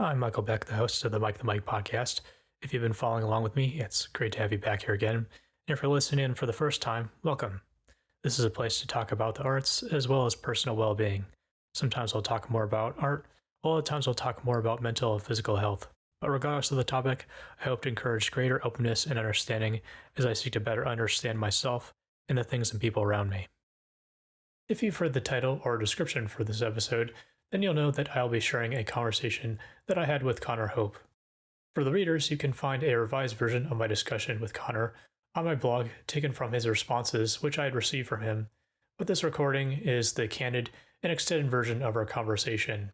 I'm Michael Beck, the host of the MicTheMike podcast. If you've been following along with me, it's great to have you back here again. And if you're listening in for the first time, welcome. This is a place to talk about the arts as well as personal well-being. Sometimes I'll talk more about art, while other times I'll talk more about mental and physical health. But regardless of the topic, I hope to encourage greater openness and understanding as I seek to better understand myself and the things and people around me. If you've heard the title or description for this episode, then you'll know that I'll be sharing a conversation that I had with Conor Hope. For the readers, you can find a revised version of my discussion with Conor on my blog, taken from his responses which I had received from him, but this recording is the candid and extended version of our conversation.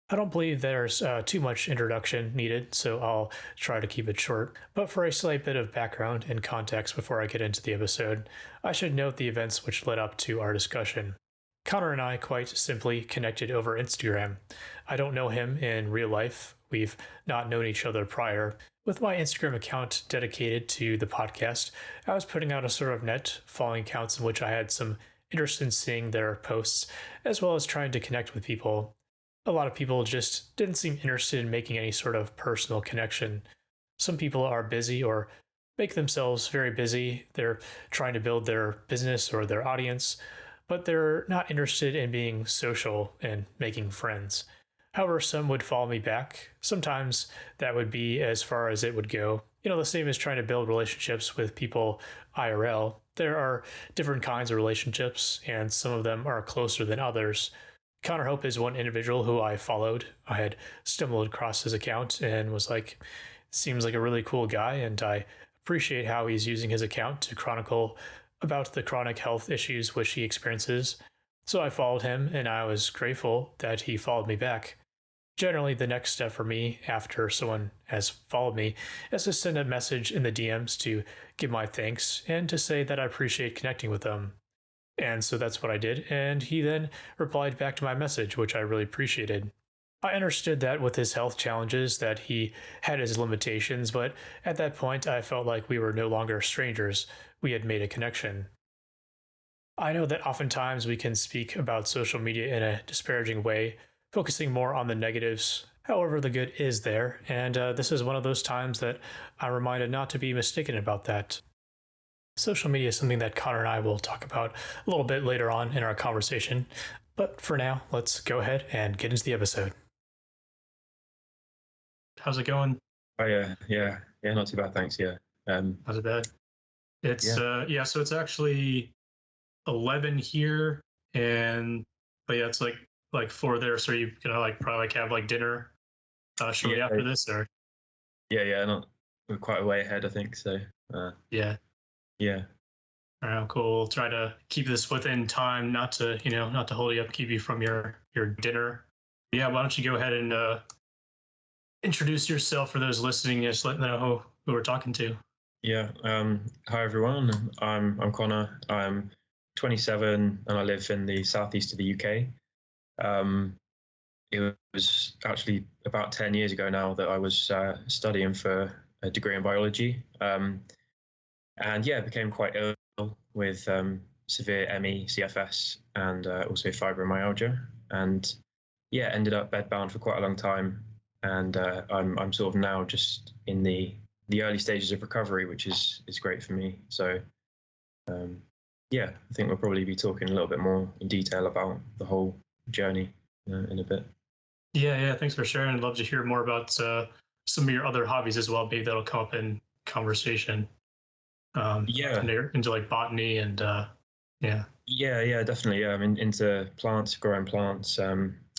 I don't believe there's too much introduction needed, so I'll try to keep it short. But for a slight bit of background and context before I get into the episode, I should note the events which led up to our discussion. Conor and I quite simply connected over Instagram. I don't know him in real life. We've not known each other prior. With my Instagram account dedicated to the podcast, I was putting out a sort of net following accounts in which I had some interest in seeing their posts, as well as trying to connect with people. A lot of people just didn't seem interested in making any sort of personal connection. Some people are busy or make themselves very busy. They're trying to build their business or their audience, but they're not interested in being social and making friends. However, some would follow me back. Sometimes that would be as far as it would go. The same as trying to build relationships with people IRL. There are different kinds of relationships, and some of them are closer than others. Conor Hope is one individual who I followed. I had stumbled across his account and was like, seems like a really cool guy, and I appreciate how he's using his account to chronicle about the chronic health issues which he experiences. So I followed him, and I was grateful that he followed me back. Generally, the next step for me after someone has followed me is to send a message in the DMs to give my thanks and to say that I appreciate connecting with them. And so that's what I did, and he then replied back to my message, which I really appreciated. I understood that with his health challenges that he had his limitations, but at that point I felt like we were no longer strangers. We had made a connection. I know that oftentimes we can speak about social media in a disparaging way, focusing more on the negatives. However, the good is there, and this is one of those times that I'm reminded not to be mistaken about that. Social media is something that Conor and I will talk about a little bit later on in our conversation, but for now, let's go ahead and get into the episode. How's it going? Oh yeah, not too bad, thanks. Yeah. Not too bad. It's so it's actually 11 here, but it's like 4 there. So you're gonna probably have dinner shortly after this, or? Yeah, we're quite a way ahead, I think. So yeah. All right, cool. We'll try to keep this within time, not to hold you up, keep you from your dinner. Yeah, why don't you go ahead and introduce yourself for those listening, just let them know who we're talking to. Yeah. Hi everyone. I'm Conor. I'm 27 and I live in the southeast of the UK. It was actually about 10 years ago now that I was studying for a degree in biology. And became quite ill with severe ME, C.F.S, and also fibromyalgia. And ended up bedbound for quite a long time. And I'm sort of now just in the early stages of recovery, which is great for me. So I think we'll probably be talking a little bit more in detail about the whole journey in a bit. Yeah. Thanks for sharing. I'd love to hear more about some of your other hobbies as well. Maybe that'll come up in conversation. Into like botany and yeah, definitely. Yeah, I'm into growing plants,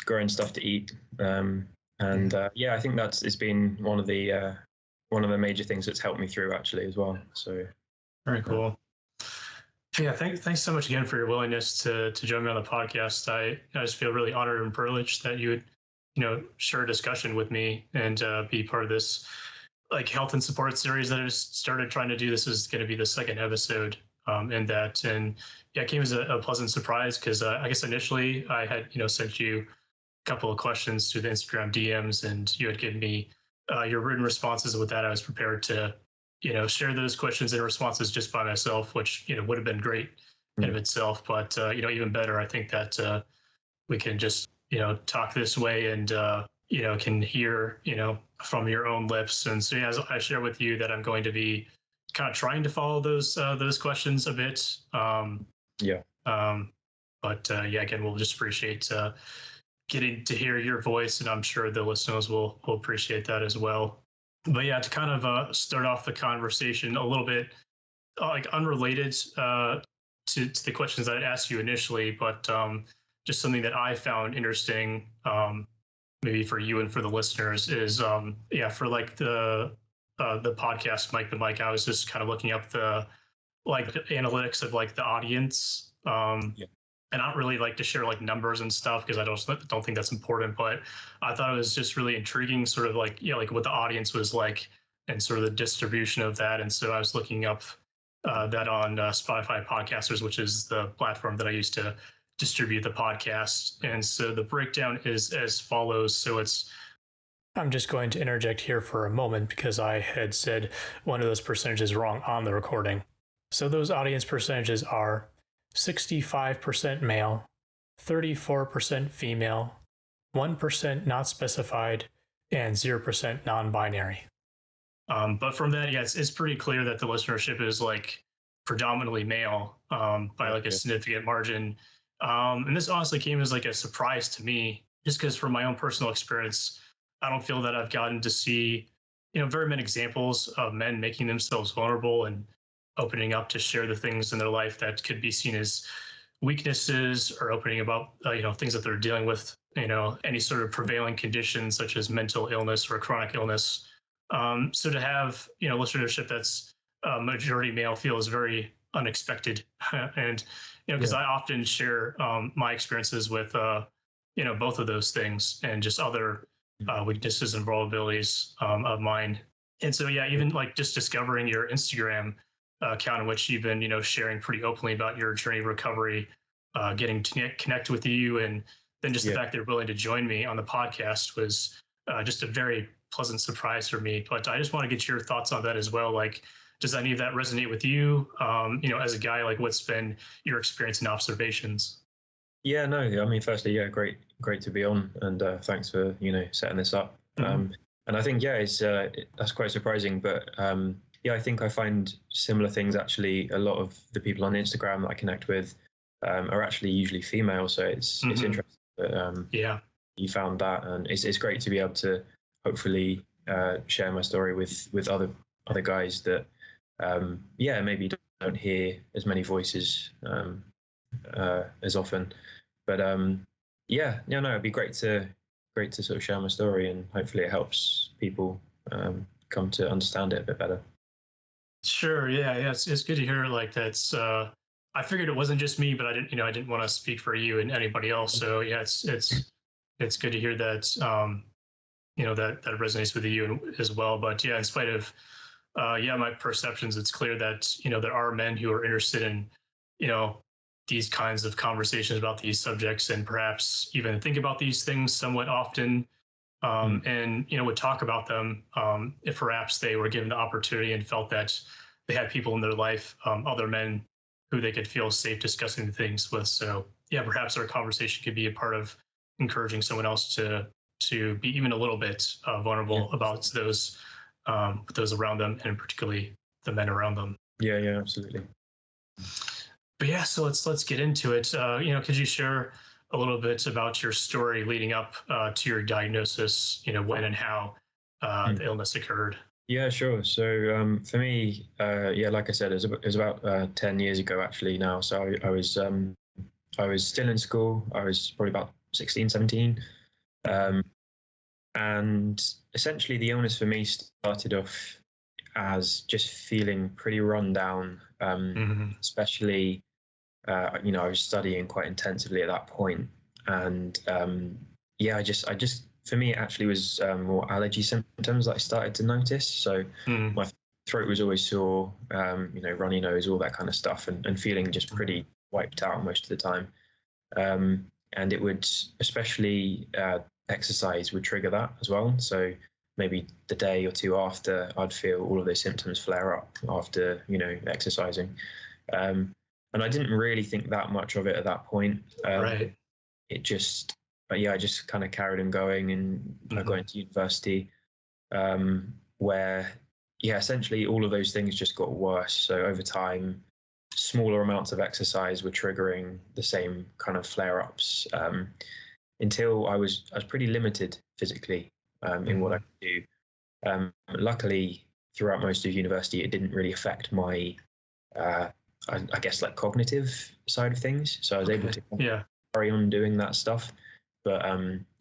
growing stuff to eat, I think it's been one of the major things that's helped me through actually as well. So very cool. Yeah, thanks so much again for your willingness to join me on the podcast. I just feel really honored and privileged that you would share a discussion with me and be part of this health and support series that I just started trying to do. This is going to be the second episode it came as a pleasant surprise because I guess initially I had sent you a couple of questions through the Instagram DMs, and you had given me your written responses. With that, I was prepared to share those questions and responses just by myself, which would have been great in of itself. But even better, I think that we can just talk this way and can hear, from your own lips. And so, yeah, as I share with you that I'm going to be kind of trying to follow those questions a bit. Yeah. But again, we'll just appreciate getting to hear your voice, and I'm sure the listeners will appreciate that as well. But yeah, to kind of start off the conversation a little bit, like unrelated to the questions that I asked you initially, but just something that I found interesting, maybe for you and for the listeners, is for like the podcast MicTheMike. I was just kind of looking up the analytics of like the audience. Yeah. And I don't really like to share like numbers and stuff because I don't think that's important. But I thought it was just really intriguing, sort of like like what the audience was like and sort of the distribution of that. And so I was looking up that on Spotify Podcasters, which is the platform that I use to distribute the podcast. And so the breakdown is as follows. So I'm just going to interject here for a moment because I had said one of those percentages wrong on the recording. So those audience percentages are 65% male, 34% female, 1% not specified, and 0% non-binary. But from that, yeah, it's pretty clear that the listenership is like predominantly male by like a significant margin. And this honestly came as like a surprise to me, just because from my own personal experience, I don't feel that I've gotten to see, very many examples of men making themselves vulnerable and opening up to share the things in their life that could be seen as weaknesses, or opening about things that they're dealing with, any sort of prevailing conditions such as mental illness or chronic illness. So to have listenership that's majority male feels very unexpected, and because I often share my experiences with both of those things and just other weaknesses and vulnerabilities of mine. And so even like just discovering your Instagram account in which you've been sharing pretty openly about your journey of recovery, getting to connect with you, and then just the fact that you're willing to join me on the podcast was just a very pleasant surprise for me. But I just want to get your thoughts on that as well. Like, does any of that resonate with you? As a guy, like what's been your experience and observations? Yeah, no, I mean, firstly, great to be on, and thanks for setting this up. And I think it's that's quite surprising, but I think I find similar things. Actually, a lot of the people on Instagram that I connect with are actually usually female, so it's interesting that you found that, and it's great to be able to hopefully share my story with other guys that maybe don't hear as many voices as often. But it'd be great to sort of share my story, and hopefully it helps people come to understand it a bit better. Sure. Yeah. It's good to hear like that's, I figured it wasn't just me, but I didn't want to speak for you and anybody else. So yeah, it's good to hear that, that resonates with you as well. But yeah, in spite of, my perceptions, it's clear that, there are men who are interested in, these kinds of conversations about these subjects, and perhaps even think about these things somewhat often. And would talk about them if perhaps they were given the opportunity and felt that they had people in their life, other men who they could feel safe discussing the things with. So perhaps our conversation could be a part of encouraging someone else to be even a little bit vulnerable about those around them, and particularly the men around them. Yeah, absolutely. But so let's get into it. Could you share a little bit about your story leading up to your diagnosis, when and how the illness occurred? Yeah, sure. So for me, like I said, it was about 10 years ago actually now. So I was still in school. I was probably about 16, 17. And essentially the illness for me started off as just feeling pretty run down, especially I was studying quite intensively at that point, and I just for me it actually was more allergy symptoms that I started to notice. So my throat was always sore, runny nose, all that kind of stuff, and feeling just pretty wiped out most of the time. And it would, especially exercise would trigger that as well. So maybe the day or two after, I'd feel all of those symptoms flare up after exercising. And I didn't really think that much of it at that point. Right. It just, but yeah, I just kind of carried on going, and I got into university, where yeah, essentially all of those things just got worse. So over time, smaller amounts of exercise were triggering the same kind of flare-ups, until I was pretty limited physically, in what I could do. Luckily, throughout most of university, it didn't really affect my, I guess, like cognitive side of things. So I was able to carry on doing that stuff. But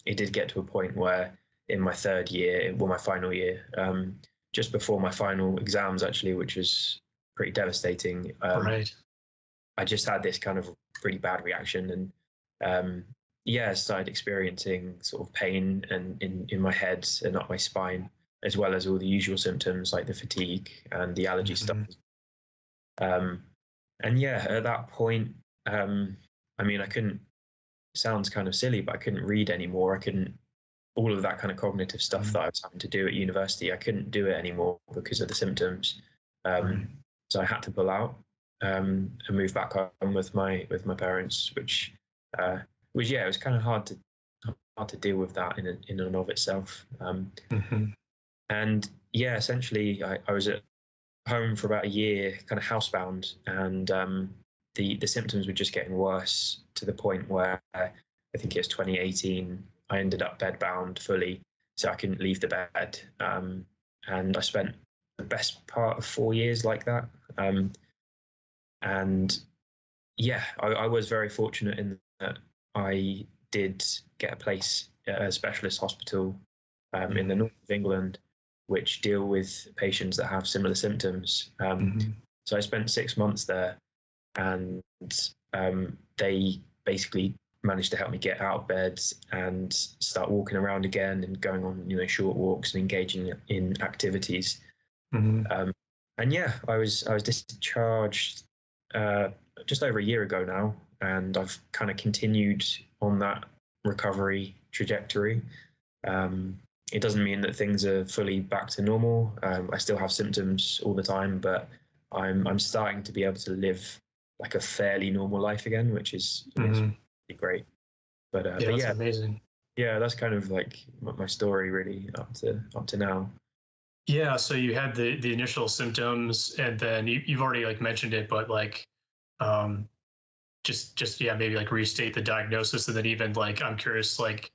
it did get to a point where in my third year, well, my final year, just before my final exams, actually, which was pretty devastating, I just had this kind of pretty bad reaction, and yeah, started experiencing sort of pain and in my head and up my spine, as well as all the usual symptoms like the fatigue and the allergy stuff. And yeah, at that point, I mean, I couldn't, sounds kind of silly, but I couldn't read anymore. I couldn't, all of that kind of cognitive stuff that I was having to do at university, I couldn't do it anymore because of the symptoms. So I had to pull out, and move back home with my parents, which yeah, it was kind of hard to deal with that in and of itself. And yeah, essentially, I was at home for about a year, kind of housebound, and the symptoms were just getting worse to the point where I think it was 2018. I ended up bedbound fully, so I couldn't leave the bed, and I spent the best part of 4 years like that. And yeah, I was very fortunate in that I did get a place at a specialist hospital in the north of England, which deal with patients that have similar symptoms. So I spent 6 months there, and they basically managed to help me get out of bed and start walking around again and going on, short walks and engaging in activities. And yeah, I was discharged just over a year ago now, and I've kind of continued on that recovery trajectory. It doesn't mean that things are fully back to normal. I still have symptoms all the time, but I'm starting to be able to live like a fairly normal life again, which is really great. But yeah, that's amazing. Yeah, that's kind of like my story really up to now. Yeah, so you had the initial symptoms, and then you've already like mentioned it, but like just yeah, maybe like restate the diagnosis, and then even like I'm curious, like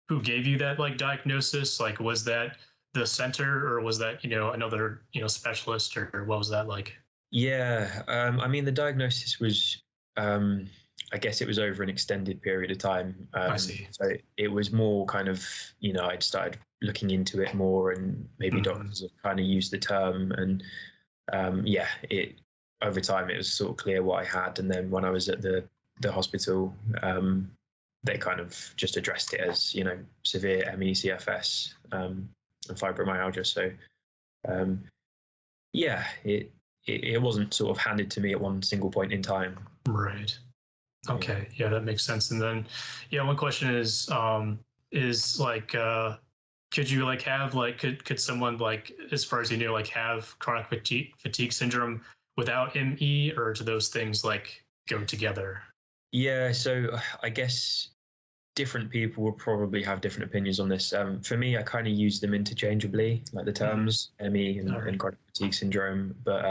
who gave you that like diagnosis? Like was that the center, or was that another specialist, or what was that like? Yeah, I mean the diagnosis was, I guess it was over an extended period of time. I see. So it was more kind of, I'd started looking into it more, and maybe doctors have kind of used the term, and yeah, it over time it was sort of clear what I had. And then when I was at the hospital, they kind of just addressed it as severe ME, C.F.S, and fibromyalgia. So yeah, it wasn't sort of handed to me at one single point in time. Right. Okay. Yeah, that makes sense. And then, yeah, one question is like, could you like have like, could someone like, as far as like have chronic fatigue syndrome without ME, or do those things like go together? Yeah. So I guess different people will probably have different opinions on this. For me, I kind of use them interchangeably, like the terms ME and chronic fatigue syndrome. But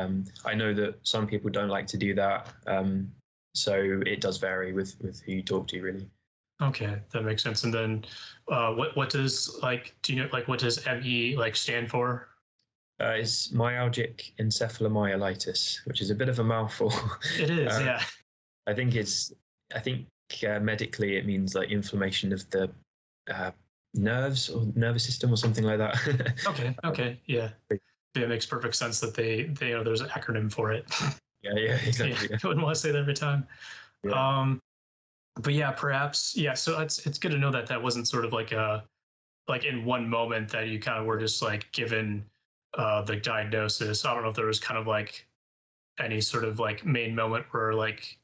I know that some people don't like to do that. So it does vary with who you talk to, really. Okay, that makes sense. And then what does do you know what does ME like stand for? It's Myalgic Encephalomyelitis, which is a bit of a mouthful. It is, yeah. I think medically it means like inflammation of the nerves or nervous system or something like that. Okay, yeah. It makes perfect sense that they there's an acronym for it. Yeah, exactly. Yeah, I wouldn't want to say that every time. Yeah. But yeah, perhaps, yeah. So it's good to know that wasn't sort of like in one moment that you kind of were just like given the diagnosis. I don't know if there was kind of like any sort of like main moment where like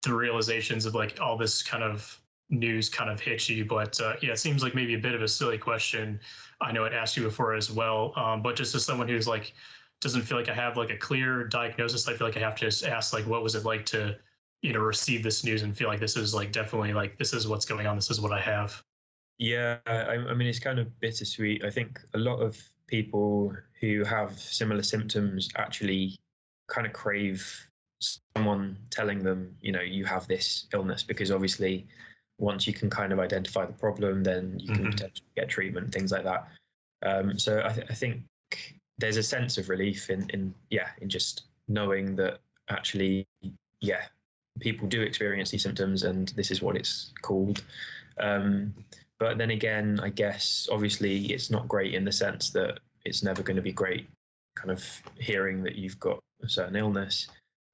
the realizations of like all this kind of news kind of hit you. But yeah, it seems like maybe a bit of a silly question. I know I'd asked you before as well, but just as someone who's like doesn't feel like I have like a clear diagnosis, I feel like I have to just ask like, what was it like to receive this news and feel like this is like definitely like this is what's going on, this is what I have? Yeah, I mean, it's kind of bittersweet. I think a lot of people who have similar symptoms actually kind of crave someone telling them, you have this illness, because obviously once you can kind of identify the problem, then you can potentially get treatment, things like that. So I think there's a sense of relief in just knowing that actually, yeah, people do experience these symptoms and this is what it's called. But then again, I guess obviously it's not great in the sense that it's never going to be great kind of hearing that you've got a certain illness.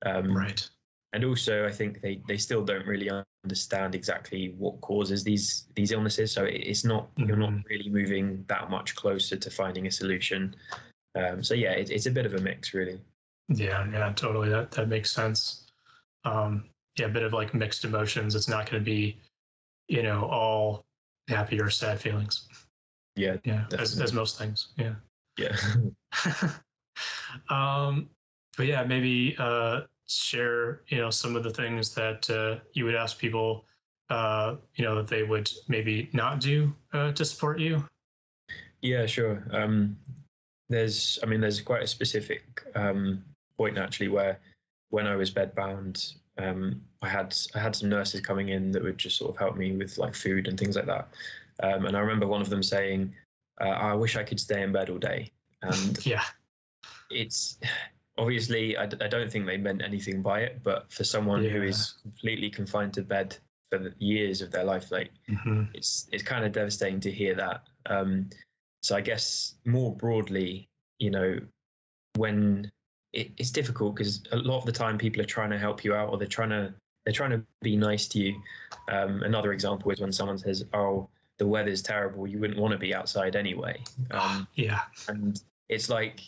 Right. And also, I think they still don't really understand exactly what causes these illnesses. So it's not you're not really moving that much closer to finding a solution. So yeah, it's a bit of a mix, really. Yeah, totally. That makes sense. Yeah, a bit of like mixed emotions. It's not going to be, all happy or sad feelings. Yeah, Yeah, as most things. Yeah. Yeah. But yeah, maybe share, some of the things that you would ask people, that they would maybe not do to support you. Yeah, sure. There's quite a specific point actually where when I was bedbound, I had some nurses coming in that would just sort of help me with like food and things like that. And I remember one of them saying, "I wish I could stay in bed all day." And Yeah. it's obviously I don't think they meant anything by it, but for someone who is completely confined to bed for the years of their life, like it's kind of devastating to hear that. So I guess more broadly, when it's difficult because a lot of the time people are trying to help you out, or they're trying to be nice to you. Another example is when someone says, "Oh, the weather's terrible. You wouldn't want to be outside anyway." Yeah. And it's like,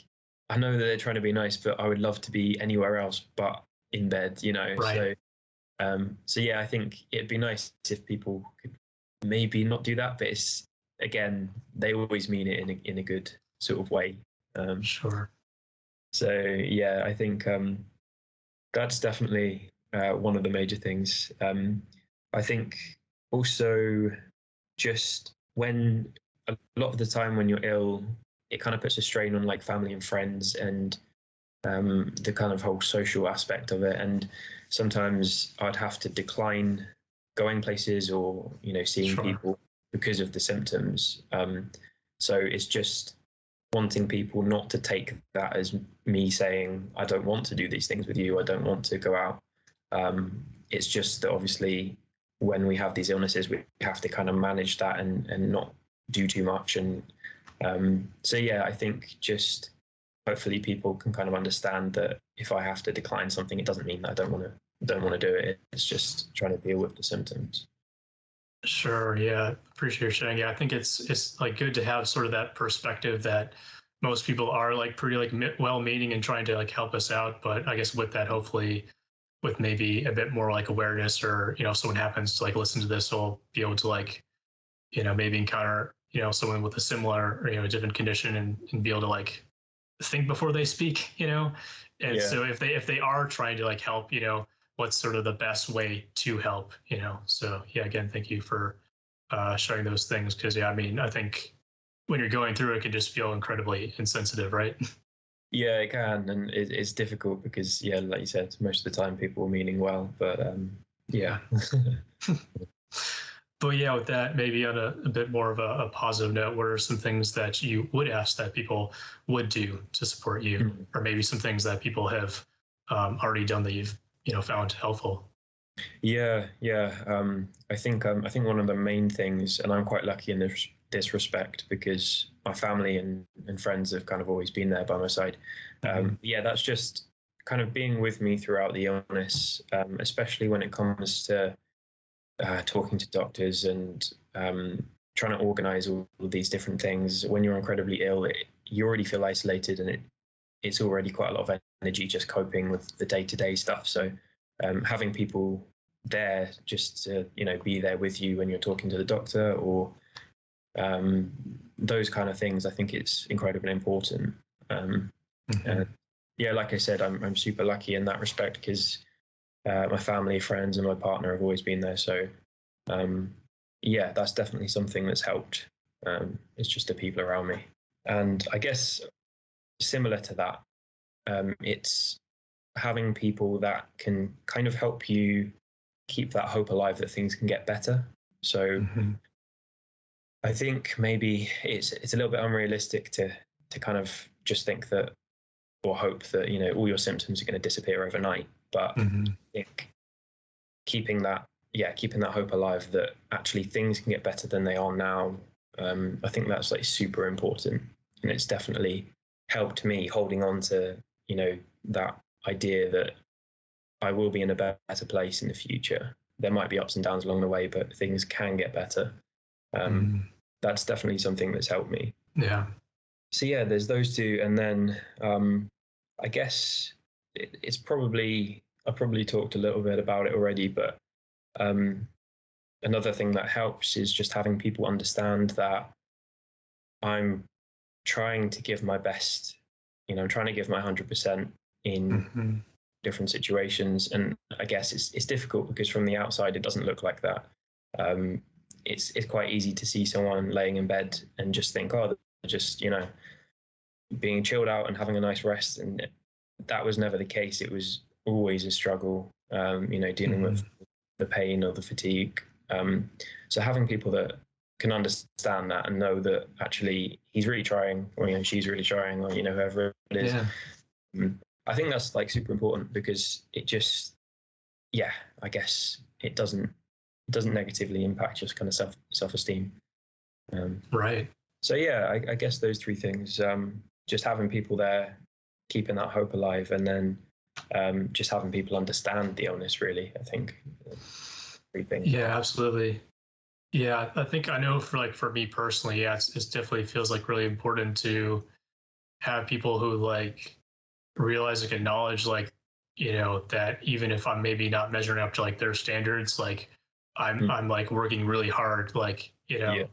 I know that they're trying to be nice, but I would love to be anywhere else but in bed, Right. So yeah, I think it'd be nice if people could maybe not do that, but it's, again, they always mean it in a good sort of way. Sure. So yeah, I think that's definitely one of the major things. I think also just when a lot of the time when you're ill, it kind of puts a strain on like family and friends and the kind of whole social aspect of it. And sometimes I'd have to decline going places or seeing Sure. people because of the symptoms. So it's just wanting people not to take that as me saying I don't want to do these things with you, I don't want to go out. It's just that obviously when we have these illnesses, we have to kind of manage that and not do too much. And so yeah, I think just hopefully people can kind of understand that if I have to decline something, it doesn't mean that I don't want to do it. It's just trying to deal with the symptoms. Sure. Yeah. Appreciate your sharing. Yeah. I think it's like good to have sort of that perspective that most people are like pretty like well-meaning and trying to like help us out. But I guess with that, hopefully with maybe a bit more like awareness, or, if someone happens to like listen to this, they'll be able to like, maybe encounter, someone with a similar, or, different condition, and be able to like think before they speak, And Yeah. so if they are trying to like help, what's sort of the best way to help, So yeah, again, thank you for sharing those things, because yeah, I mean, I think when you're going through it, it can just feel incredibly insensitive, right? Yeah, it can, and it's difficult because, yeah, like you said, most of the time people are meaning well, but yeah. But yeah, with that, maybe on a bit more of a positive note, what are some things that you would ask that people would do to support you, or maybe some things that people have already done that you've found helpful? Yeah. I think one of the main things, and I'm quite lucky in this respect because my family and friends have kind of always been there by my side. Yeah, that's just kind of being with me throughout the illness, especially when it comes to talking to doctors and trying to organize all of these different things. When you're incredibly ill, you already feel isolated, and it's already quite a lot of energy just coping with the day-to-day stuff. So having people there just to be there with you when you're talking to the doctor, or those kind of things, I think it's incredibly important. Yeah, like I said, I'm super lucky in that respect because my family, friends, and my partner have always been there. So yeah, that's definitely something that's helped. It's just the people around me. And I guess similar to that, it's having people that can kind of help you keep that hope alive that things can get better. So I think maybe it's a little bit unrealistic to kind of just think that, or hope that, you know, all your symptoms are going to disappear overnight. But I think keeping that hope alive that actually things can get better than they are now, I think that's like super important. And it's definitely helped me holding on to, you know, that idea that I will be in a better place in the future. There might be ups and downs along the way, but things can get better. That's definitely something that's helped me. Yeah. So yeah, there's those two. And then I guess it's probably, I probably talked a little bit about it already, but another thing that helps is just having people understand that I'm trying to give my best, you know, I'm trying to give my 100% in different situations. And I guess it's difficult because from the outside, it doesn't look like that. It's quite easy to see someone laying in bed and just think, oh, they're just, you know, being chilled out and having a nice rest. And that was never the case. It was always a struggle, you know, dealing with the pain or the fatigue. So having people that can understand that and know that actually he's really trying, or, you know, she's really trying, or, you know, whoever it is. Yeah. I think that's like super important because it just, yeah, I guess it doesn't negatively impact your kind of self-esteem. Right. So yeah, I guess those three things, just having people there, keeping that hope alive, and then just having people understand the illness, really, I think. Three things. Yeah, absolutely. Yeah, I think I know for me personally, yeah, it definitely feels like really important to have people who like realize, like, acknowledge, like, you know, that even if I'm maybe not measuring up to like their standards, like I'm like working really hard, like, you know,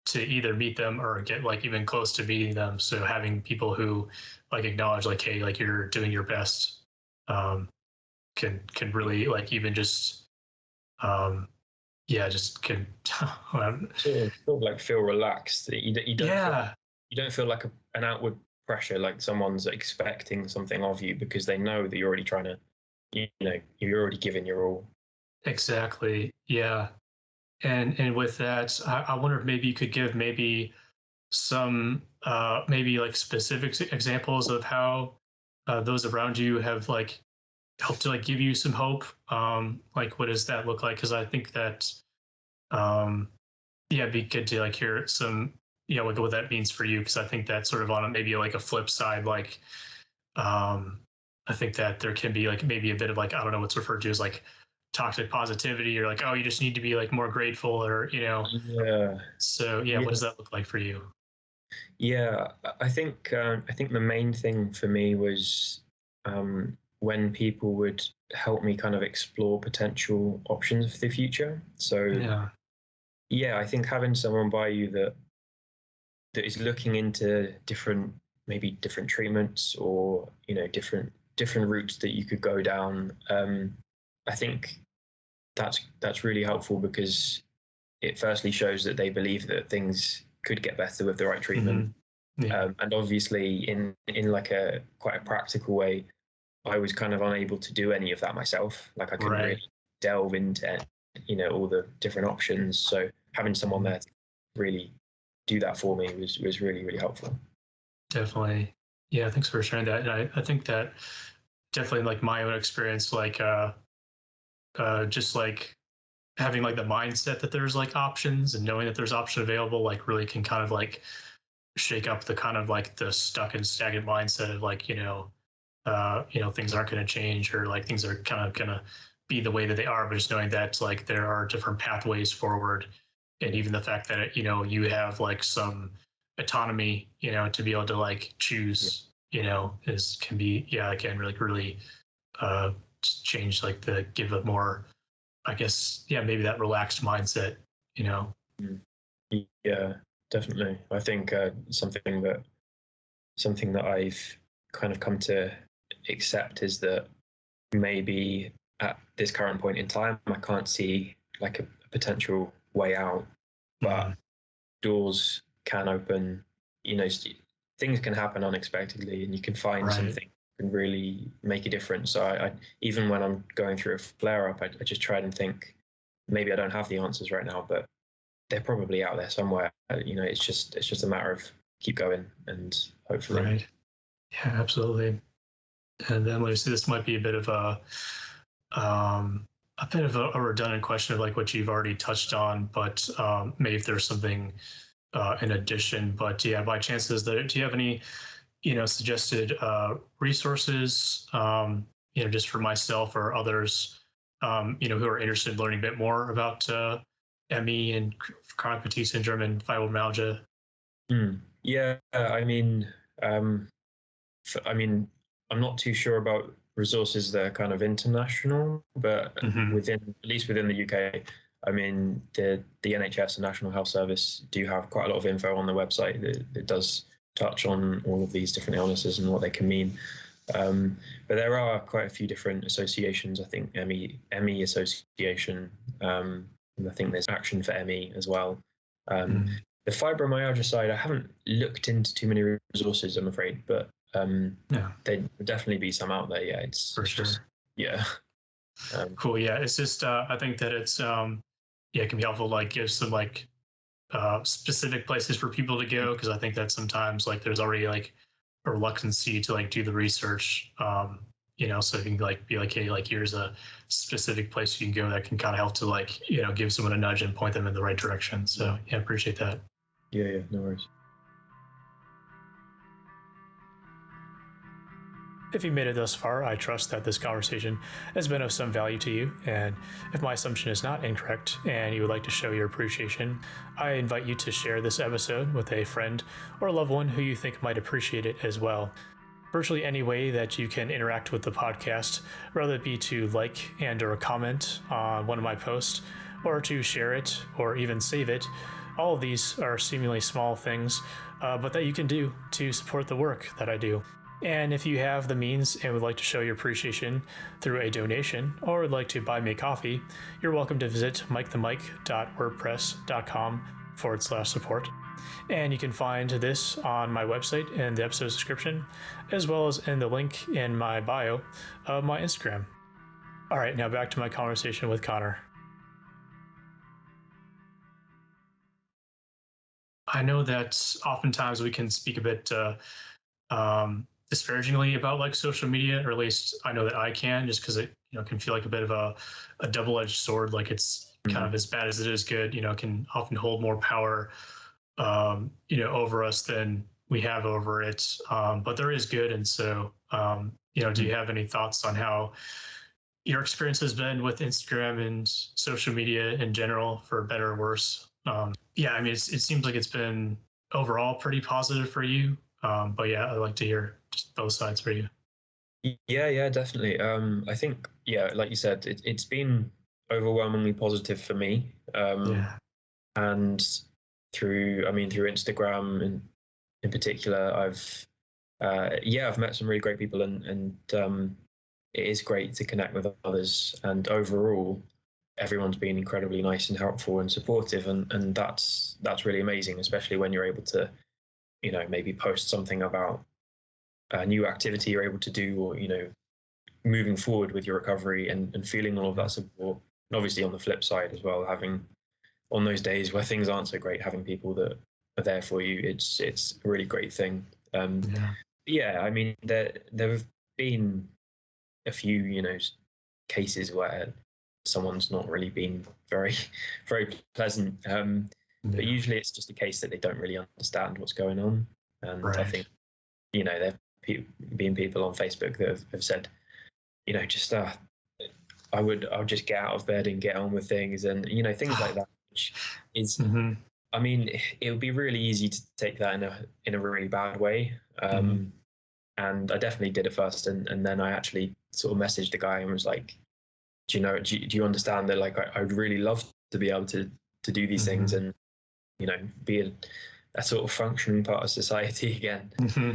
to either meet them or get like even close to meeting them. So having people who like acknowledge, like, hey, like you're doing your best, can really like even just just can sort of like feel relaxed. You don't feel like an outward pressure, like someone's expecting something of you, because they know that you're already trying to, you know, you're already giving your all. Exactly. Yeah. And with that, I wonder if maybe you could give maybe some maybe like specific examples of how those around you have like helped to like give you some hope. Like what does that look like? Because I think that it'd be good to like hear some, you know, like what that means for you. Because I think that sort of on maybe like a flip side, like I think that there can be like maybe a bit of like, I don't know what's referred to as like toxic positivity, or like, oh, you just need to be like more grateful, or, you know. Yeah. So yeah, what does that look like for you? Yeah, I think the main thing for me was when people would help me kind of explore potential options for the future. So yeah, I think having someone by you that is looking into maybe different treatments, or, you know, different routes that you could go down. I think that's really helpful, because it firstly shows that they believe that things could get better with the right treatment. And obviously in like a quite a practical way, I was kind of unable to do any of that myself. Like I couldn't really delve into, you know, all the different options. So having someone there to really do that for me was really, really helpful. Definitely. Yeah, thanks for sharing that. And I think that definitely like my own experience, like just like having like the mindset that there's like options and knowing that there's option available, like really can kind of like shake up the kind of like the stuck and stagnant mindset of like, you know, things aren't going to change, or like things are kind of going to be the way that they are, but just knowing that like there are different pathways forward. And even the fact that, you know, you have like some autonomy, you know, to be able to like choose, you know, can be, again, really change, like give a more, I guess, maybe that relaxed mindset, you know? Yeah, definitely. I think something that I've kind of come to accept is that maybe at this current point in time, I can't see like a potential way out, but Mhm. doors can open. Things can happen unexpectedly, and you can find Right. something that can really make a difference. So I even when I'm going through a flare up, I just try and think maybe I don't have the answers right now, but they're probably out there somewhere. It's just a matter of keep going and hopefully. Right. Yeah, absolutely. And then let me see, this might be um, a bit of a redundant question of like what you've already touched on, but maybe if there's something in addition. But yeah, by chances, do you have any, suggested resources, just for myself or others, who are interested in learning a bit more about ME and chronic fatigue syndrome and fibromyalgia? Yeah, um, I mean, I'm not too sure about resources that are kind of international, but Hmm. at least within the UK, I mean, the NHS, the National Health Service, do have quite a lot of info on the website that does touch on all of these different illnesses and what they can mean. But there are quite a few different associations. I think ME Association. And I think there's Action for ME as well. Um, Hmm. the fibromyalgia side, I haven't looked into too many resources, I'm afraid, but Yeah, there'd definitely be some out there. Yeah, for it's just sure. yeah. Um, Cool. Yeah, it's just I think that it's yeah, it can be helpful like give some like specific places for people to go, because I think that sometimes like there's already like a reluctancy to like do the research. So you can like be like, hey, like here's a specific place you can go that can kind of help to like give someone a nudge and point them in the right direction. So yeah, appreciate that. yeah, no worries. If you made it thus far, I trust that this conversation has been of some value to you, and if my assumption is not incorrect and you would like to show your appreciation, I invite you to share this episode with a friend or loved one who you think might appreciate it as well. Virtually any way that you can interact with the podcast, whether it be to like and or comment on one of my posts, or to share it or even save it, all of these are seemingly small things, but that you can do to support the work that I do. And if you have the means and would like to show your appreciation through a donation or would like to buy me a coffee, you're welcome to visit MicTheMike.wordpress.com/support. And you can find this on my website in the episode description, as well as in the link in my bio of my Instagram. All right, now back to my conversation with Conor. I know that oftentimes we can speak a bit disparagingly about like social media, or at least I know that I can, just because it can feel like a bit of a double-edged sword. Like it's kind of Mm. as bad as it is good. Can often hold more power, over us than we have over it. But there is good, and so do you have any thoughts on how your experience has been with Instagram and social media in general, for better or worse? Yeah, I mean, it seems like it's been overall pretty positive for you. But yeah, I'd like to hear just both sides for you. Yeah, definitely. I think, yeah, like you said, it's been overwhelmingly positive for me. Yeah. And through Instagram in particular, I've met some really great people, and it is great to connect with others. And overall, everyone's been incredibly nice and helpful and supportive, and that's really amazing, especially when you're able to, maybe post something about a new activity you're able to do, or moving forward with your recovery and feeling all of that support. And obviously on the flip side as well, having on those days where things aren't so great, having people that are there for you, it's a really great thing. Yeah. Yeah, I mean there have been a few cases where someone's not really been very very pleasant, but Yeah. usually it's just a case that they don't really understand what's going on. And I Right. think there have been people on Facebook that have said, just I would just get out of bed and get on with things, and things like that, which is, Hmm. I mean, it would be really easy to take that in a really bad way. Hmm. And I definitely did it first, and then I actually sort of messaged the guy and was like, do you understand that, like, I'd really love to be able to do these things, Hmm. and be a sort of functioning part of society again. Hmm.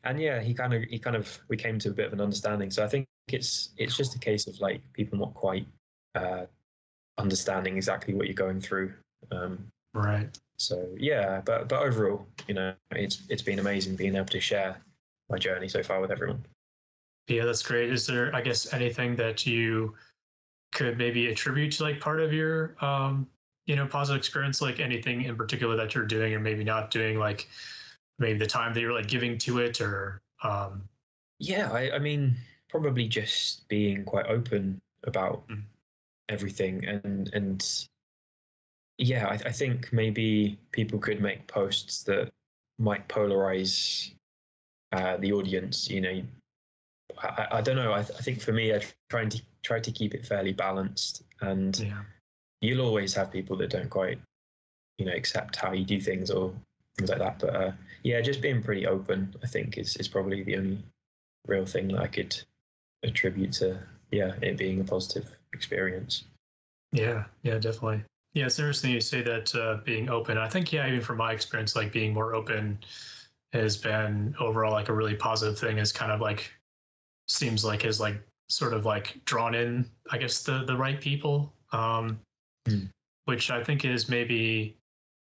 And yeah, he kind of we came to a bit of an understanding. So I think it's just a case of like people not quite uh, understanding exactly what you're going through. Right. So yeah, but overall, it's been amazing being able to share my journey so far with everyone. Yeah, that's great. Is there, I guess, anything that you could maybe attribute to like part of your positive experience, like anything in particular that you're doing or maybe not doing, like maybe the time that you're like giving to it, or Yeah, I mean, probably just being quite open about everything, and yeah, I think maybe people could make posts that might polarize the audience. I don't know. I think for me, I try to keep it fairly balanced, and yeah. you'll always have people that don't quite accept how you do things or things like that. But yeah, just being pretty open, I think, is probably the only real thing that I could attribute to it being a positive experience. Yeah, yeah, definitely. Yeah, it's interesting you say that being open. I think, yeah, even from my experience, like being more open has been overall like a really positive thing. Is kind of like seems like has like sort of like drawn in, I guess, the right people, which I think is maybe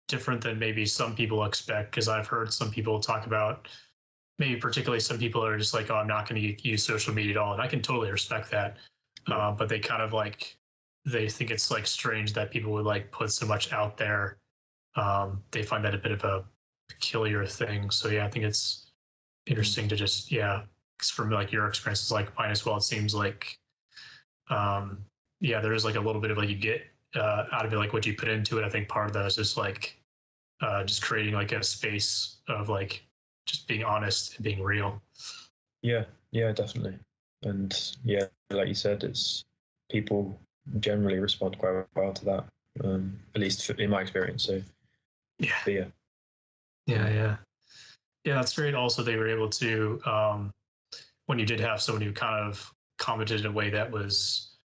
different than maybe some people expect. Because I've heard some people talk about maybe particularly some people are just like, oh, I'm not going to use social media at all, and I can totally respect that. But they kind of like they think it's like strange that people would like put so much out there. They find that a bit of a peculiar thing. So yeah, I think it's interesting to just because from like your experiences like mine as well, it seems like there is like a little bit of like you get out of it like what you put into it. I think part of that is just like just creating like a space of like just being honest and being real. Yeah, definitely. And yeah, like you said, it's people generally respond quite well to that, at least in my experience. So Yeah. Yeah. That's great. Also, they were able to, when you did have someone who kind of commented in a way that was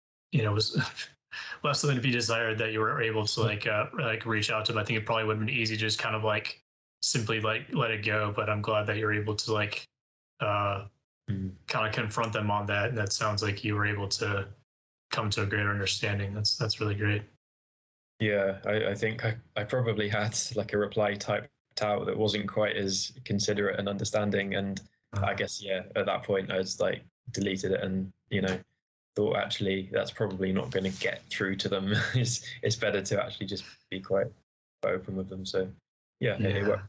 less than to be desired, that you were able to like reach out to them. I think it probably would have been easy to just kind of like simply like let it go. But I'm glad that you're able to like kind of confront them on that. And that sounds like you were able to come to a greater understanding. That's really great. Yeah, I think I probably had like a reply typed out that wasn't quite as considerate and understanding. And I guess, at that point I just like deleted it and, thought actually that's probably not going to get through to them. It's better to actually just be quite open with them. So it worked.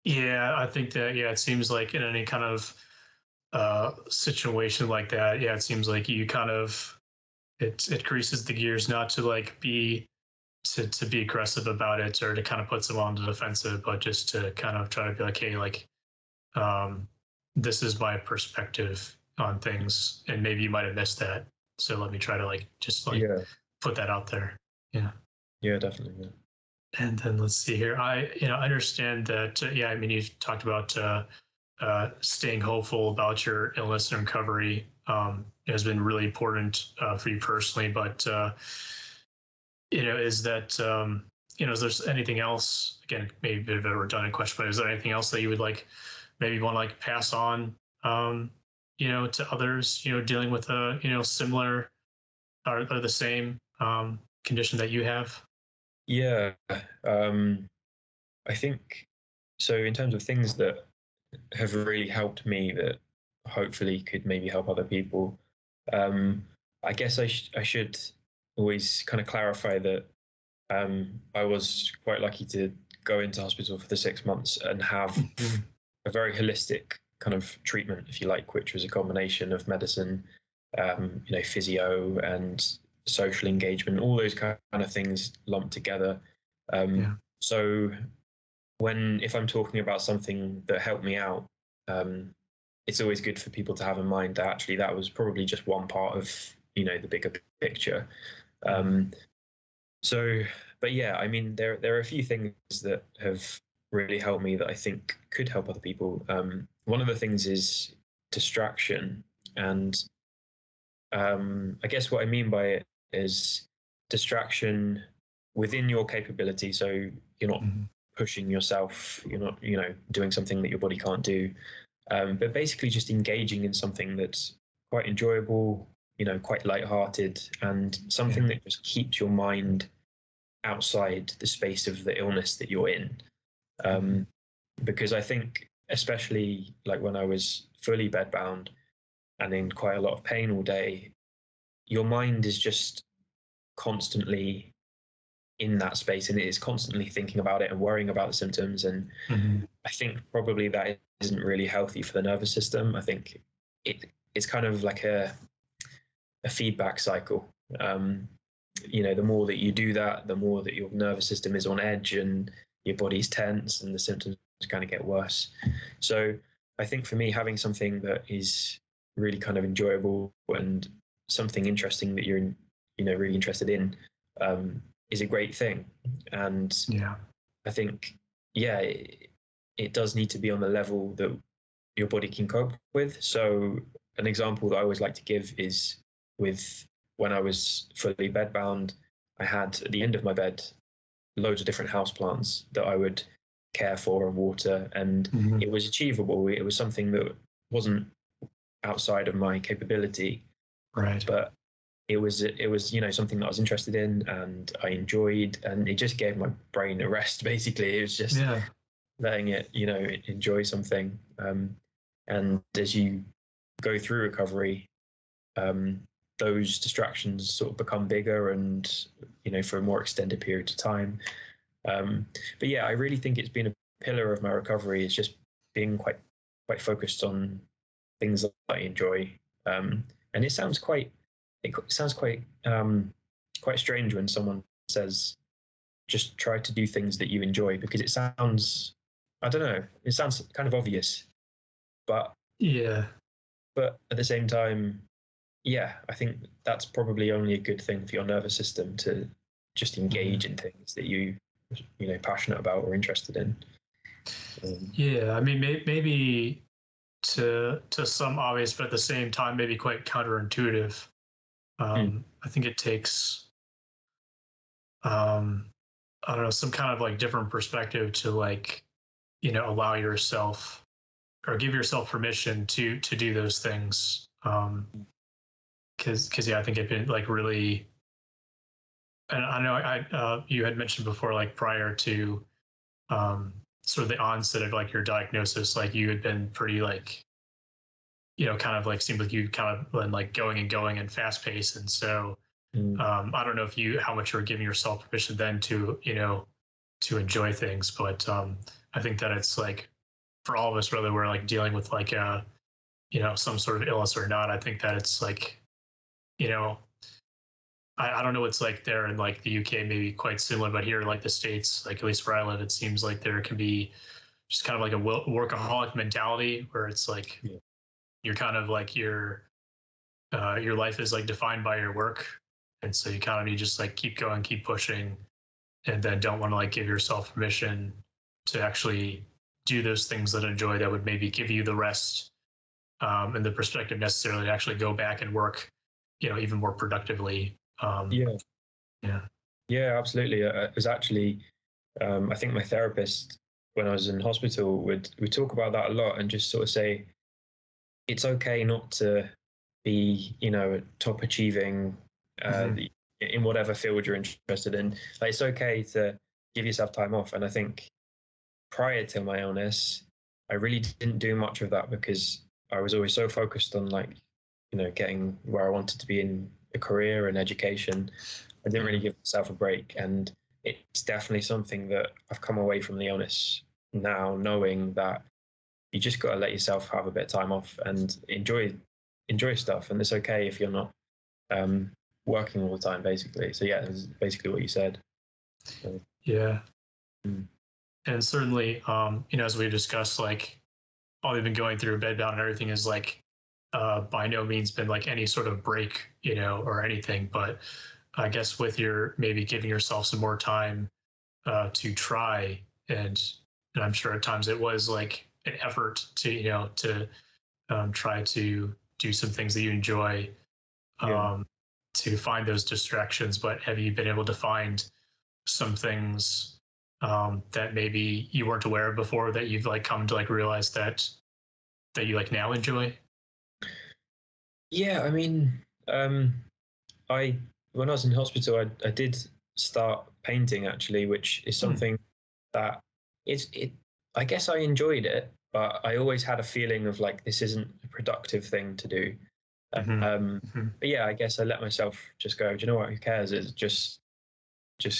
Yeah, I think that, it seems like in any kind of situation like that, it seems like you kind of, it greases the gears not to like be to be aggressive about it or to kind of put someone on the defensive, but just to kind of try to be like, hey, like, this is my perspective on things, and maybe you might have missed that. So let me try to like just like put that out there. Yeah. Yeah, definitely. Yeah. And then let's see here. I understand that. I mean, you've talked about staying hopeful about your illness and recovery. Has been really important for you personally, but is that is there anything else? Again, maybe a bit of a redundant question, but is there anything else that you would like maybe want to like pass on, to others, dealing with a similar or the same condition that you have? Yeah, I think so. In terms of things that have really helped me that hopefully could maybe help other people, I guess I should always kind of clarify that I was quite lucky to go into hospital for the 6 months and have a very holistic kind of treatment, if you like, which was a combination of medicine, physio and social engagement, all those kind of things lumped together. So if I'm talking about something that helped me out, it's always good for people to have in mind that actually that was probably just one part of the bigger picture. But yeah, I mean, there are a few things that have really helped me that I think could help other people. One of the things is distraction, and I guess what I mean by it is distraction within your capability. So you're not pushing yourself, you're not doing something that your body can't do, but basically just engaging in something that's quite enjoyable, quite lighthearted and something that just keeps your mind outside the space of the illness that you're in. Because I think, especially like when I was fully bedbound and in quite a lot of pain all day, your mind is just constantly in that space, and it is constantly thinking about it and worrying about the symptoms. And I think probably that isn't really healthy for the nervous system. I think it's kind of like a feedback cycle. The more that you do that, the more that your nervous system is on edge and your body's tense and the symptoms kind of get worse. So I think for me, having something that is really kind of enjoyable and something interesting that you're really interested in is a great thing. And I think it does need to be on the level that your body can cope with. So an example that I always like to give is with when I was fully bedbound, I had at the end of my bed loads of different houseplants that I would care for and water, and it was achievable. It was something that wasn't outside of my capability, right? But it was something that I was interested in and I enjoyed, and it just gave my brain a rest. Basically, it was just letting it enjoy something. And as you go through recovery, those distractions sort of become bigger and for a more extended period of time. But I really think it's been a pillar of my recovery. It's just being quite focused on things that I enjoy. And it sounds quite strange when someone says just try to do things that you enjoy, because it sounds, I don't know, it sounds kind of obvious, but at the same time, I think that's probably only a good thing for your nervous system, to just engage in things that you passionate about or interested in. I mean, maybe to some obvious, but at the same time, maybe quite counterintuitive. I think it takes, I don't know, some kind of like different perspective to allow yourself or give yourself permission to do those things. Cause I think it'd been like really, and I know you had mentioned before, like prior to sort of the onset of like your diagnosis, like you had been pretty kind of like seemed like you kind of been like going and fast paced. And so I don't know how much you were giving yourself permission then to enjoy things. But I think that it's like for all of us, whether we're like dealing with like some sort of illness or not, I think that it's like, I don't know what's like there in like the UK, maybe quite similar, but here, like the States, like at least where I live, it seems like there can be just kind of like a workaholic mentality where it's like you're kind of like your life is like defined by your work. And so you kind of need to just like keep going, keep pushing, and then don't want to like give yourself permission to actually do those things that enjoy, that would maybe give you the rest and the perspective necessarily to actually go back and work, even more productively. Absolutely. It was actually, I think my therapist, when I was in hospital, would talk about that a lot and just sort of say, it's okay not to be, top achieving in whatever field you're interested in. Like, it's okay to give yourself time off. And I think prior to my illness, I really didn't do much of that because I was always so focused on getting where I wanted to be in a career and education. I didn't really give myself a break. And it's definitely something that I've come away from the illness now, knowing that you just got to let yourself have a bit of time off and enjoy stuff. And it's okay if you're not working all the time, basically. So it's basically what you said. So, and certainly, as we discussed, like all we've been going through bedbound and everything is like by no means been like any sort of break, or anything. But I guess with your maybe giving yourself some more time to try, and I'm sure at times it was like an effort to try to do some things that you enjoy, to find those distractions. But have you been able to find some things that maybe you weren't aware of before that you've like come to like realize that you like now enjoy? I mean, Um, I when I was in hospital, I did start painting actually, which is something that it. I guess I enjoyed it, but I always had a feeling of like this isn't a productive thing to do. Mm-hmm. Mm-hmm. But yeah, I guess I let myself just go. Do you know what? Who cares? It's just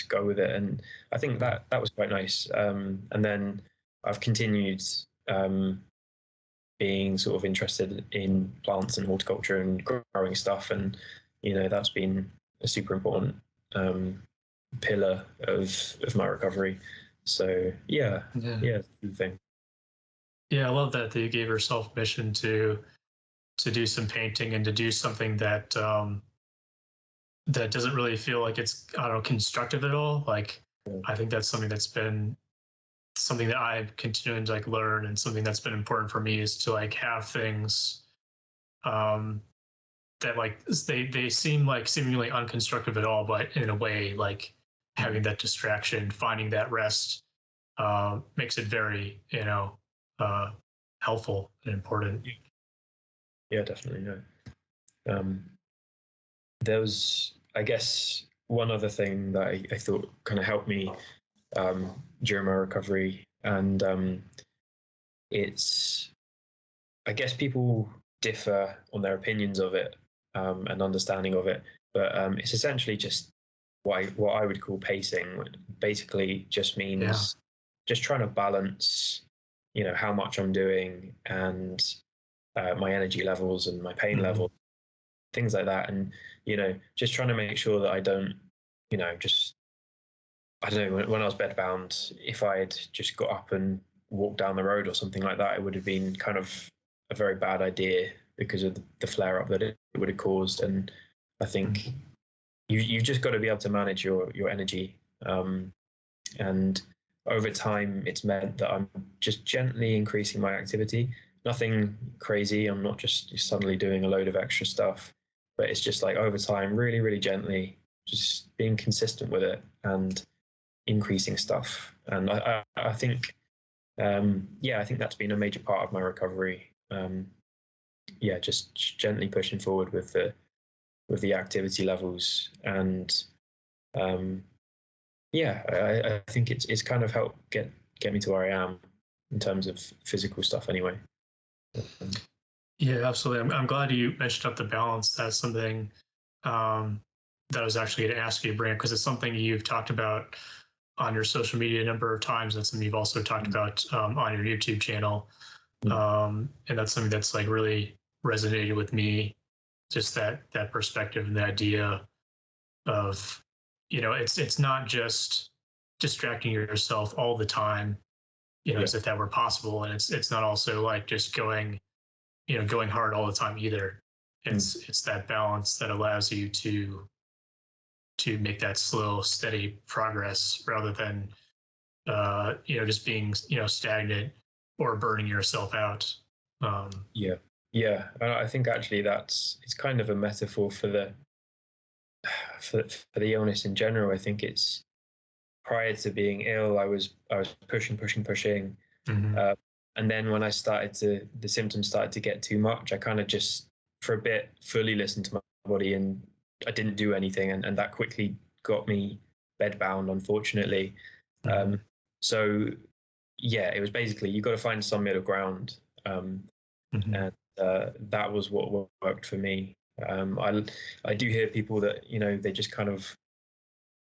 go with it, and I think that was quite nice. And then I've continued being sort of interested in plants and horticulture and growing stuff, and that's been a super important um, pillar of my recovery. So yeah, Yeah. yeah, it's a good thing. Yeah, I love that you gave yourself mission to do some painting and to do something that that doesn't really feel like it's, I don't know, constructive at all. Like, I think that's something that's been something that I've continued to like learn, and something that's been important for me is to like have things um, that like they seem like seemingly unconstructive at all, but in a way like having that distraction, finding that rest makes it very uh, helpful and important. Yeah, definitely. No. Um, there was, I guess, one other thing that I thought kind of helped me during my recovery, and it's, I guess people differ on their opinions of it and understanding of it, but it's essentially just what I would call pacing. Basically, just Yeah. means just trying to balance, how much I'm doing and my energy levels and my pain Mm-hmm. levels, things like that, and just trying to make sure that I don't, just I don't know. When I was bedbound, if I had just got up and walked down the road or something like that, it would have been kind of a very bad idea because of the flare up that it would have caused. And I think you've just got to be able to manage your energy. And over time, it's meant that I'm just gently increasing my activity. Nothing crazy. I'm not just suddenly doing a load of extra stuff, but it's just like over time, really, really gently, just being consistent with it and increasing stuff. And I think, yeah, I think that's been a major part of my recovery. Yeah, just gently pushing forward with the activity levels, and yeah, I think it's kind of helped get me to where I am in terms of physical stuff. Anyway. Yeah, absolutely. I'm glad you mentioned up the balance. That's something um, that I was actually going to ask you to bring up, because it's something you've talked about on your social media a number of times. That's something you've also talked about on your YouTube channel. And that's something that's like really resonated with me. Just that perspective and the idea of, it's not just distracting yourself all the time, Yeah. as if that were possible. And it's not also like just going hard all the time either. It's that balance that allows you to make that slow, steady progress rather than just being stagnant or burning yourself out. Yeah. Yeah. I think actually it's kind of a metaphor for for the illness in general. I think it's prior to being ill, I was pushing, pushing, pushing, Mm-hmm. and then when the symptoms started to get too much, I kind of just for a bit fully listened to my body, and I didn't do anything, and that quickly got me bedbound, unfortunately. Mm-hmm. So yeah, it was basically you got to find some middle ground, Mm-hmm. and that was what worked for me. I do hear people that they just kind of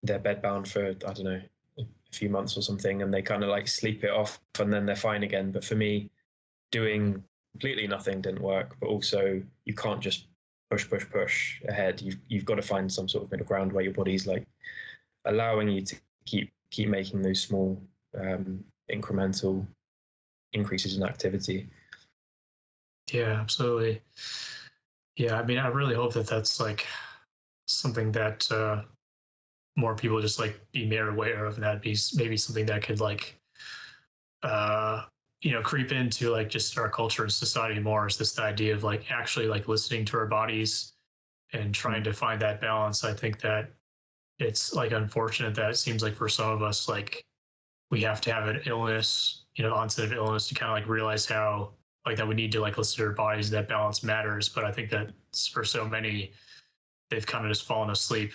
they're bedbound for I don't know a few months or something, and they kind of like sleep it off, and then they're fine again. But for me, doing completely nothing didn't work. But also, you can't just push, push, push ahead. You've got to find some sort of middle ground where your body's like allowing you to keep making those small incremental increases in activity. Yeah, absolutely. Yeah, I mean, I really hope that that's like something that more people just like be more aware of, and that'd be maybe something that could like uh creep into like just our culture and society more, is this the idea of like actually like listening to our bodies and trying to find that balance. I think that it's like unfortunate that it seems like for some of us, like we have to have an illness, onset of illness to kind of like realize how like that we need to like listen to our bodies, that balance matters. But I think that for so many, they've kind of just fallen asleep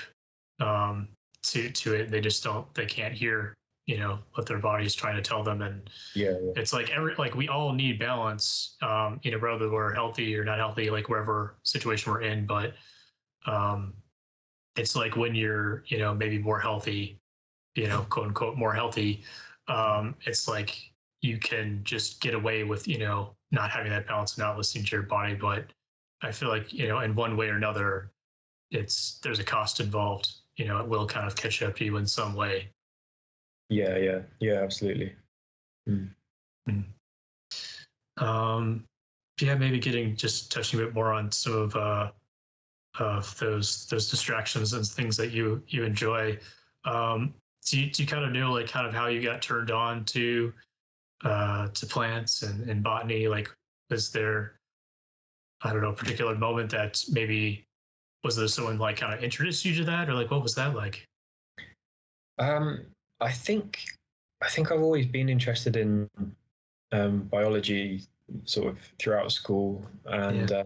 to it. They can't hear, what their body is trying to tell them. And yeah, it's like we all need balance, whether we're healthy or not healthy, like wherever situation we're in. But it's like when you're, maybe more healthy, quote unquote, more healthy, it's like you can just get away with, not having that balance and not listening to your body. But I feel like, in one way or another, there's a cost involved. It will kind of catch up to you in some way. yeah, absolutely. Mm. Yeah, maybe touching a bit more on some of those distractions and things that you enjoy. Do you kind of know like kind of how you got turned on to plants and botany? Like, was there, I don't know, a particular moment that maybe, was there someone like kind of introduced you to that, or like what was that like? Um, I think I've always been interested in biology sort of throughout school, and Yeah.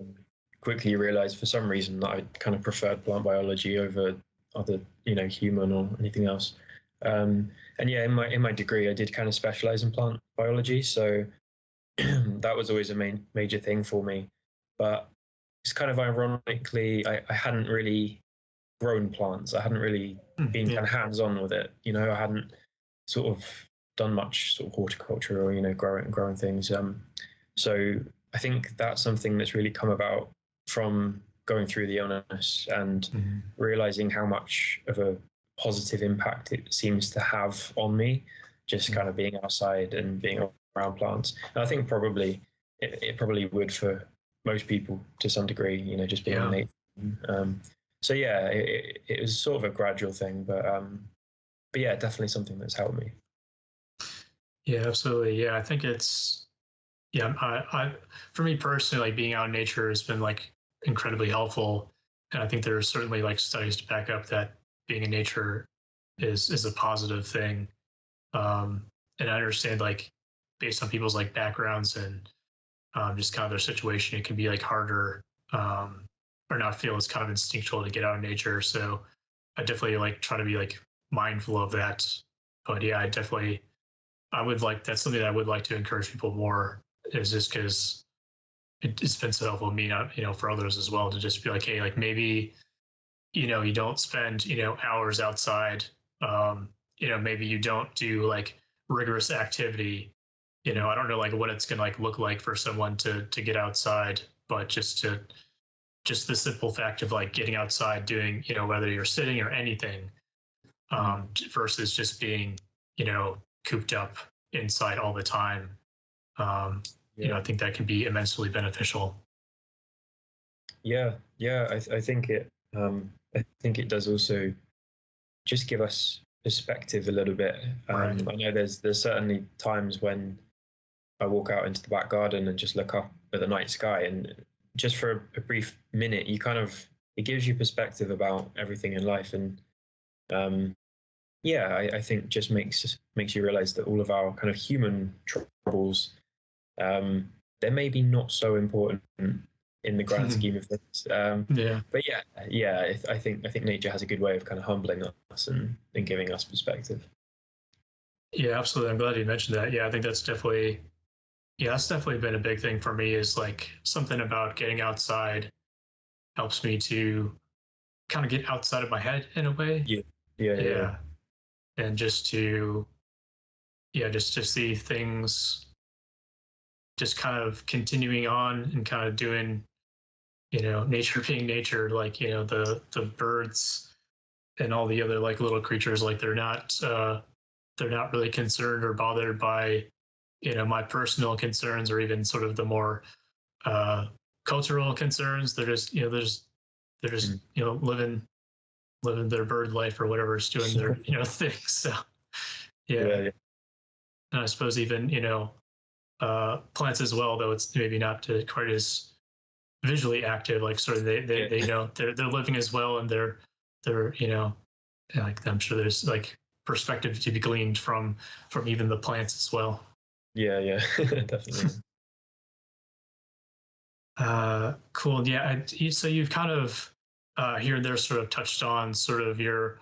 quickly realized for some reason that I kind of preferred plant biology over other, human or anything else. And yeah, in my degree, I did kind of specialize in plant biology, so that was always a major thing for me. But it's kind of ironically, I hadn't really grown plants. I hadn't really been Yeah. kind of hands on with it. I hadn't sort of done much sort of horticulture or growing things. So I think that's something that's really come about from going through the illness and realizing how much of a positive impact it seems to have on me, just kind of being outside and being around plants. And I think probably it probably would for most people to some degree, just being in nature. So yeah, it was sort of a gradual thing, but yeah, definitely something that's helped me. Yeah, absolutely. Yeah, I think for me personally, like being out in nature has been like incredibly helpful. And I think there are certainly like studies to back up that being in nature is a positive thing. And I understand like based on people's like backgrounds and just kind of their situation, it can be like harder or not feel as kind of instinctual to get out in nature. So I definitely like try to be like mindful of that. But yeah, I would like, that's something that I would like to encourage people more, is just because it's been so helpful to me, not, for others as well, to just be like, hey, like maybe, you don't spend, hours outside. Maybe you don't do like rigorous activity. I don't know like what it's gonna like look like for someone to get outside, but just the simple fact of like getting outside, doing, whether you're sitting or anything, versus just being, cooped up inside all the time. I think that can be immensely beneficial. Yeah, I think I think it does also just give us perspective a little bit. Right. I know there's certainly times when I walk out into the back garden and just look up at the night sky, and just for a brief minute, it gives you perspective about everything in life, and yeah, I think just makes you realize that all of our kind of human troubles, they're maybe not so important in the grand scheme of things. Yeah. But yeah, I think nature has a good way of kind of humbling us and giving us perspective. Yeah, absolutely. I'm glad you mentioned that. Yeah, I think that's definitely been a big thing for me, is like something about getting outside helps me to kind of get outside of my head in a way. Yeah. Yeah. And just just to see things just kind of continuing on and kind of doing, nature being nature, like, the birds and all the other like little creatures, like they're not really concerned or bothered by, my personal concerns or even sort of the more uh, cultural concerns. They're just, they're just, living their bird life or whatever, is doing their, thing. So yeah. Yeah. And I suppose even, plants as well, though it's maybe not quite as visually active, like sort of they know they're living as well, and they're, like, I'm sure there's like perspective to be gleaned from even the plants as well. Yeah, definitely. Cool. Yeah. So you've kind of here and there sort of touched on sort of your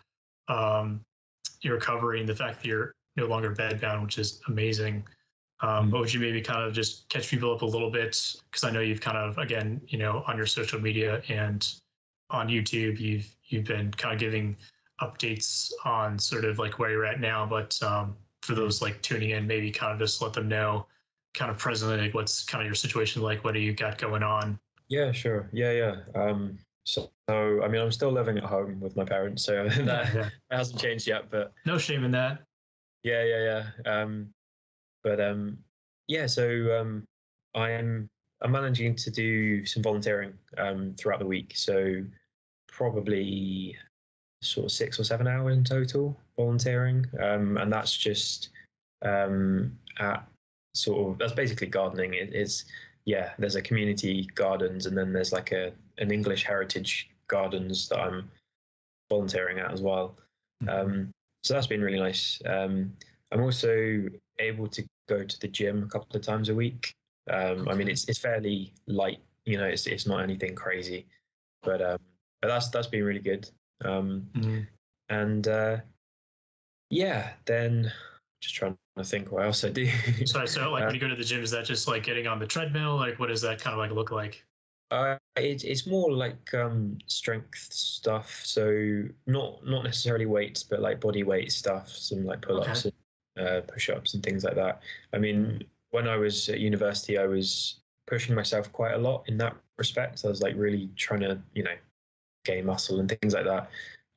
recovery and the fact that you're no longer bedbound, which is amazing. But would you maybe kind of just catch people up a little bit? Because I know you've kind of, again, on your social media and on YouTube, you've been kind of giving updates on sort of like where you're at now. But for those like tuning in, maybe kind of just let them know kind of presently like what's kind of your situation like, what do you got going on? Yeah, sure. Yeah. So I mean, I'm still living at home with my parents, so that hasn't changed yet. But no shame in that. Yeah. But yeah. So I'm managing to do some volunteering throughout the week. So probably sort of 6 or 7 hours in total volunteering, and that's just at sort of that's basically gardening. It's there's a community gardens, and then there's like an English heritage gardens that I'm volunteering at as well. So that's been really nice. I'm also able to go to the gym a couple of times a week. I mean, it's fairly light, it's not anything crazy, but that's been really good. And then just trying to think what else I do. Sorry, so like when you go to the gym, is that just like getting on the treadmill? Like what does that kind of like look like? It's more like strength stuff. So not necessarily weights, but like body weight stuff, some like pull-ups and push-ups and things like that. I mean, when I was at university, I was pushing myself quite a lot in that respect. I was like really trying to, gain muscle and things like that.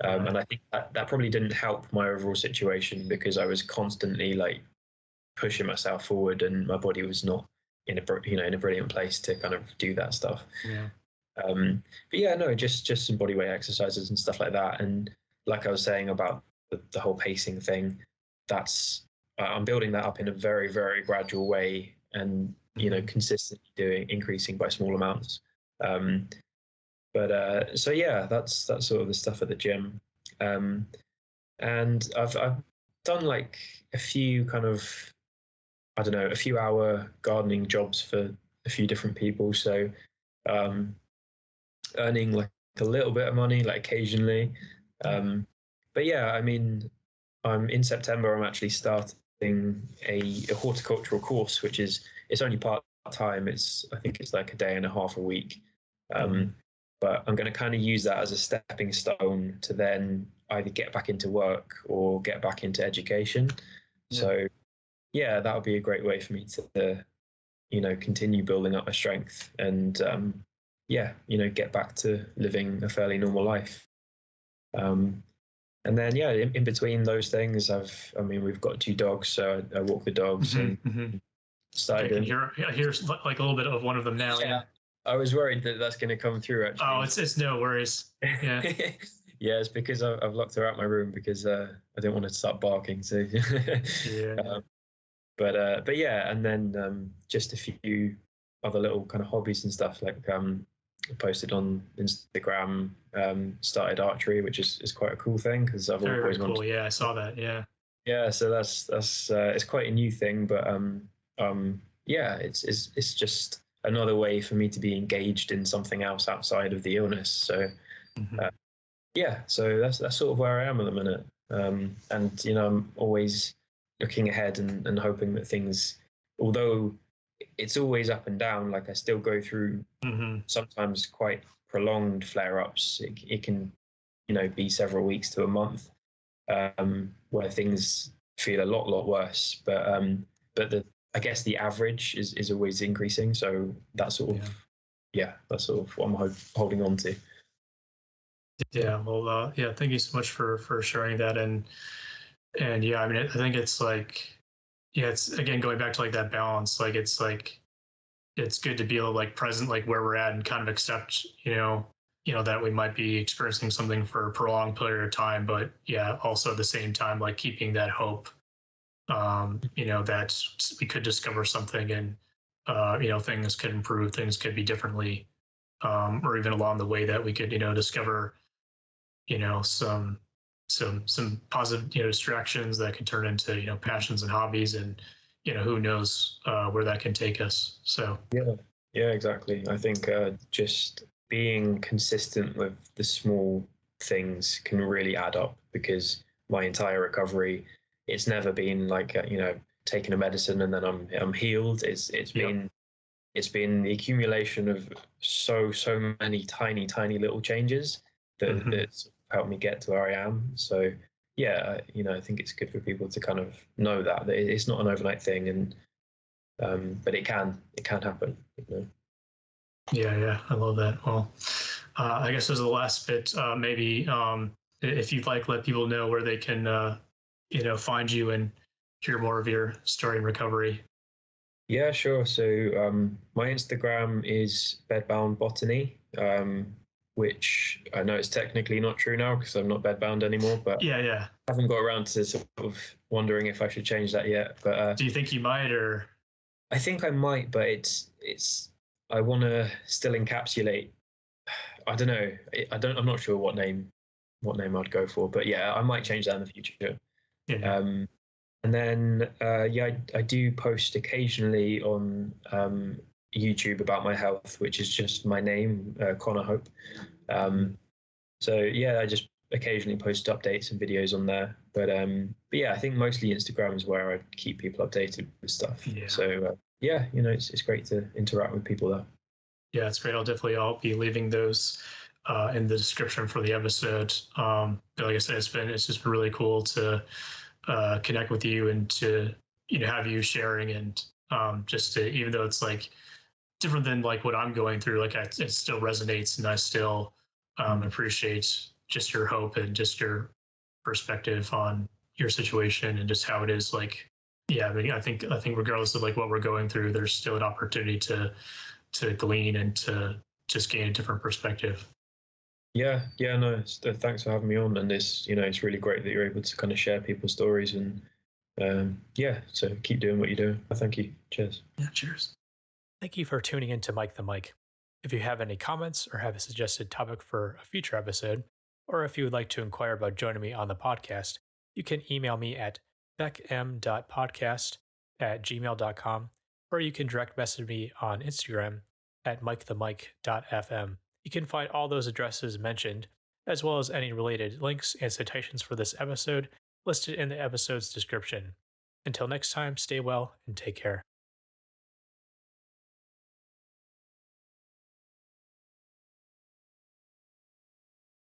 And I think that probably didn't help my overall situation because I was constantly like pushing myself forward, and my body was not in a brilliant place to kind of do that stuff. But yeah, no, just some body weight exercises and stuff like that. And like I was saying about the whole pacing thing, that's I'm building that up in a very, very gradual way, and consistently increasing by small amounts. But so yeah, that's sort of the stuff at the gym. And I've done like a few kind of, I don't know, a few hour gardening jobs for a few different people. So earning like a little bit of money, like occasionally. But yeah, I mean, in September, I'm actually starting a horticultural course, which it's only part time. I think it's like a day and a half a week. But I'm going to kind of use that as a stepping stone to then either get back into work or get back into education. So yeah, that would be a great way for me to, continue building up my strength and, get back to living a fairly normal life. And then, in between those things, we've got 2 dogs, so I walk the dogs and started. I hear like a little bit of one of them now. Yeah. I was worried that that's going to come through. Actually, it's no worries. Yeah, yeah, it's because I've locked her out my room because I didn't want her to start barking. So but yeah, and then just a few other little kind of hobbies and stuff like posted on Instagram. Started archery, which is quite a cool thing because I've always wanted. Cool. Yeah, I saw that. Yeah. So that's it's quite a new thing, but it's just another way for me to be engaged in something else outside of the illness. So so that's sort of where I am at the minute. And I'm always looking ahead and hoping that things, although it's always up and down, like I still go through sometimes quite prolonged flare-ups. It can be several weeks to a month where things feel a lot worse, but I guess the average is always increasing. So that's sort of that's sort of what I'm holding on to. Yeah. Well, thank you so much for sharing that. And yeah, I mean, I think it's like, it's again, going back to like that balance, like, it's good to be able to like present, like where we're at and kind of accept, that we might be experiencing something for a prolonged period of time, but also at the same time, like keeping that hope, that we could discover something and, things could improve, things could be differently, or even along the way that we could, discover, some positive, distractions that can turn into, passions and hobbies, and, who knows where that can take us. So yeah, exactly. I think just being consistent with the small things can really add up, because my entire recovery, it's never been like taking a medicine and then I'm healed. It's been the accumulation of so many tiny little changes that's helped me get to where I am. So yeah, I think it's good for people to kind of know that it's not an overnight thing, and but it can happen. Yeah, I love that. Well, I guess as the last bit, maybe if you'd like, let people know where they can, find you and hear more of your story and recovery. Yeah, sure. So my Instagram is bedbound botany, which I know it's technically not true now because I'm not bedbound anymore, but Yeah. I haven't got around to sort of wondering if I should change that yet. But Do you think you might, or? I think I might, but I want to still encapsulate. I don't know. I'm not sure what name I'd go for, but yeah, I might change that in the future. Yeah. And then, I do post occasionally on YouTube about my health, which is just my name, Conor Hope. So yeah, I just occasionally post updates and videos on there. But yeah, I think mostly Instagram is where I keep people updated with stuff. Yeah. So yeah, it's great to interact with people there. Yeah, it's great. I'll be leaving those in the description for the episode. But like I said, it's just been really cool to connect with you and to have you sharing, and just to, even though it's like different than like what I'm going through, like it still resonates, and I still appreciate just your hope and just your perspective on your situation and just how it is. Like, yeah, I mean, I think regardless of like what we're going through, there's still an opportunity to glean and to just gain a different perspective. Yeah, no, thanks for having me on, and it's really great that you're able to kind of share people's stories, and yeah, so keep doing what you're doing. Thank you. Cheers. Yeah, cheers. Thank you for tuning in to Mike the Mike. If you have any comments or have a suggested topic for a future episode, or if you would like to inquire about joining me on the podcast, you can email me at beckm.podcast@gmail.com, or you can direct message me on Instagram at MicTheMike.fm. You can find all those addresses mentioned, as well as any related links and citations for this episode, listed in the episode's description. Until next time, stay well and take care.